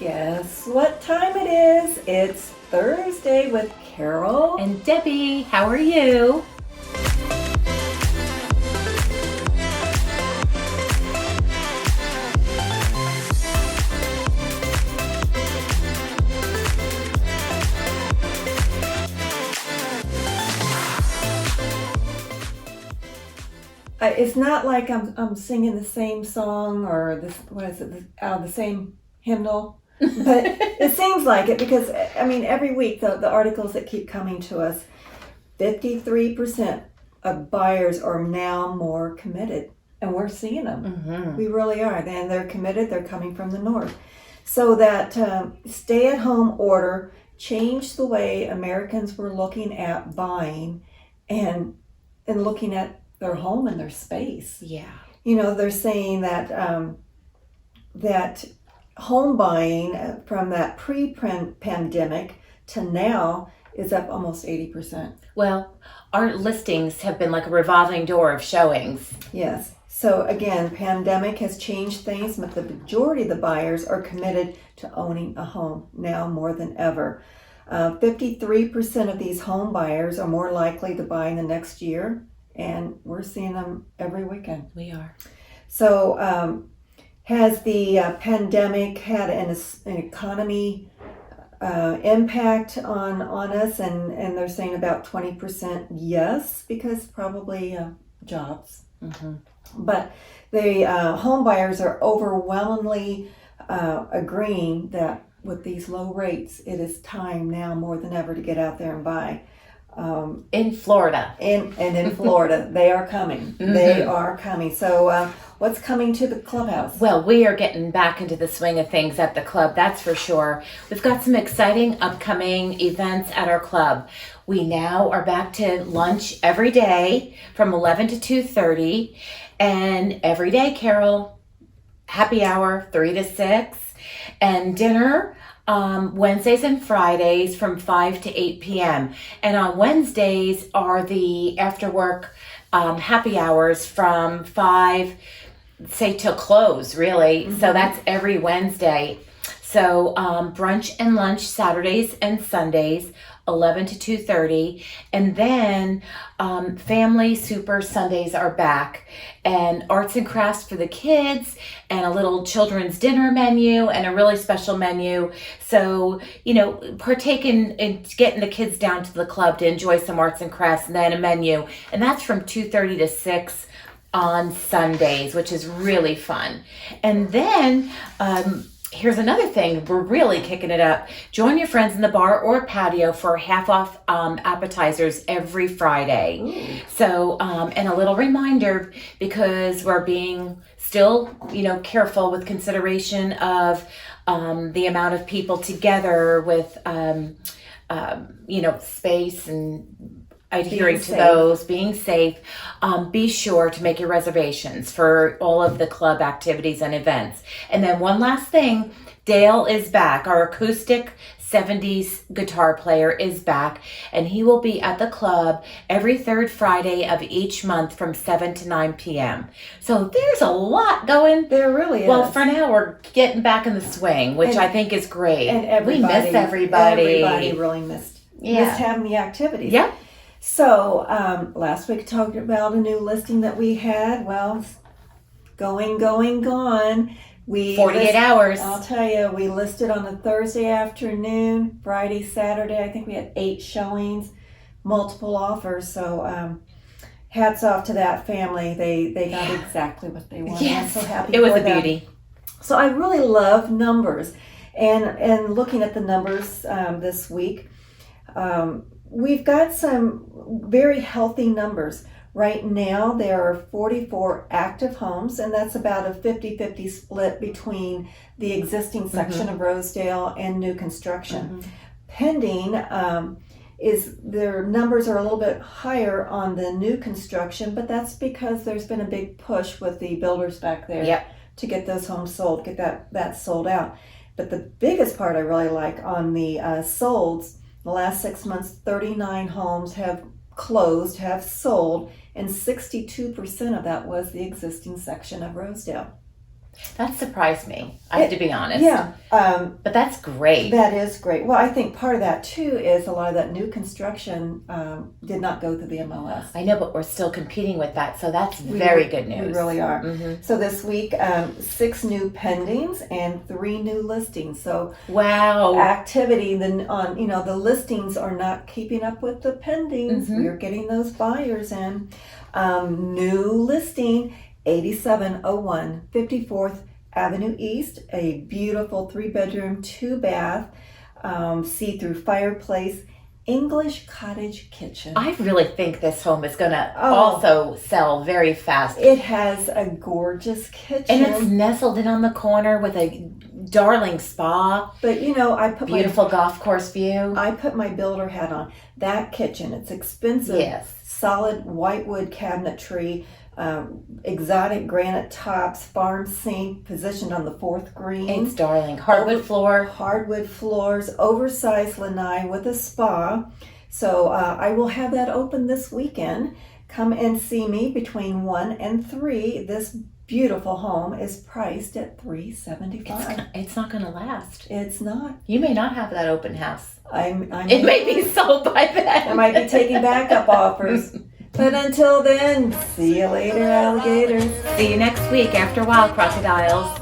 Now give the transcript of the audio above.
Guess what time it is? It's Thursday with Carol and Debi. How are you? It's not like I'm singing the same song or the same hymnal, but it seems like it because every week the articles that keep coming to us, 53% of buyers are now more committed, and we're seeing them. Mm-hmm. We really are, and they're committed. They're coming from the north, so that stay-at-home order changed the way Americans were looking at buying and looking at their home and their space. Yeah. They're saying that that home buying from that pre-pandemic to now is up almost 80%. Well, our listings have been like a revolving door of showings. Yes. So again, pandemic has changed things, but the majority of the buyers are committed to owning a home now more than ever. 53% of these home buyers are more likely to buy in the next year, and we're seeing them every weekend. We are. So has the pandemic had an economy impact on us? And they're saying about 20% yes, because probably jobs. Mm-hmm. But the home buyers are overwhelmingly agreeing that with these low rates, it is time now more than ever to get out there and buy. In Florida. In Florida, they are coming. Mm-hmm. They are coming. So what's coming to the clubhouse? Well, we are getting back into the swing of things at the club, that's for sure. We've got some exciting upcoming events at our club. We now are back to lunch every day from 11 to 2:30. And every day, Carol, happy hour 3 to 6. And dinner Wednesdays and Fridays from 5 to 8 p.m. And on Wednesdays are the after work happy hours from 5, say, till close, really. Mm-hmm. So that's every Wednesday. So brunch and lunch Saturdays and Sundays, 11 to 2:30. And then family super Sundays are back, and arts and crafts for the kids, and a little children's dinner menu, and a really special menu. So, partake in getting the kids down to the club to enjoy some arts and crafts, and then a menu. And that's from 2:30 to 6 on Sundays, which is really fun. And then here's another thing, we're really kicking it up. Join your friends in the bar or patio for half off appetizers every Friday. Ooh. So, and a little reminder, because we're being still, careful with consideration of the amount of people together with, space and adhering to those, being safe. Be sure to make your reservations for all of the club activities and events. And then one last thing, Dale is back. Our acoustic 70s guitar player is back, and he will be at the club every third Friday of each month from 7 to 9 p.m. So there's a lot going. There really is. Well, for now, we're getting back in the swing, which I think is great. And we miss everybody. Everybody really missed having the activities. Yep. So last week talked about a new listing that we had. Well, gone. 48 hours. I'll tell you, we listed on a Thursday afternoon, Friday, Saturday. I think we had 8 showings, multiple offers. So hats off to that family. They got exactly what they wanted. Yes, I'm so happy. It was for a them. beauty. So I really love numbers, and looking at the numbers this week. We've got some very healthy numbers. Right now, there are 44 active homes, and that's about a 50-50 split between the existing section of Rosedale and new construction. Mm-hmm. Pending is their numbers are a little bit higher on the new construction, but that's because there's been a big push with the builders back there to get those homes sold, get that sold out. But the biggest part I really like on the solds, the last 6 months, 39 homes have closed, have sold, and 62% of that was the existing section of Rosedale. That surprised me. I have to be honest. Yeah. But that's great. That is great. Well, I think part of that too is a lot of that new construction did not go through the MLS. I know, but we're still competing with that, so that's very good news. We really are. Mm-hmm. So this week, 6 new pendings and 3 new listings. So wow, activity on the listings are not keeping up with the pendings. Mm-hmm. We're getting those buyers in. New listing 8701 54th Avenue East, a beautiful 3-bedroom, 2-bath, see-through fireplace, English cottage kitchen. I really think this home is going to also sell very fast. It has a gorgeous kitchen. And it's nestled in on the corner with a darling spa. But I put beautiful golf course view. I put my builder hat on. That kitchen, it's expensive. Yes. Solid whitewood cabinetry, exotic granite tops, farm sink positioned on the 4th green. It's darling. Hardwood floors, oversized lanai with a spa. So I will have that open this weekend. Come and see me between 1 and 3. This beautiful home is priced at $375. It's not going to last. It's not. You may not have that open house. It may be sold by then. I might be taking backup offers. But until then, see you later, alligators. See you next week after a while, crocodiles.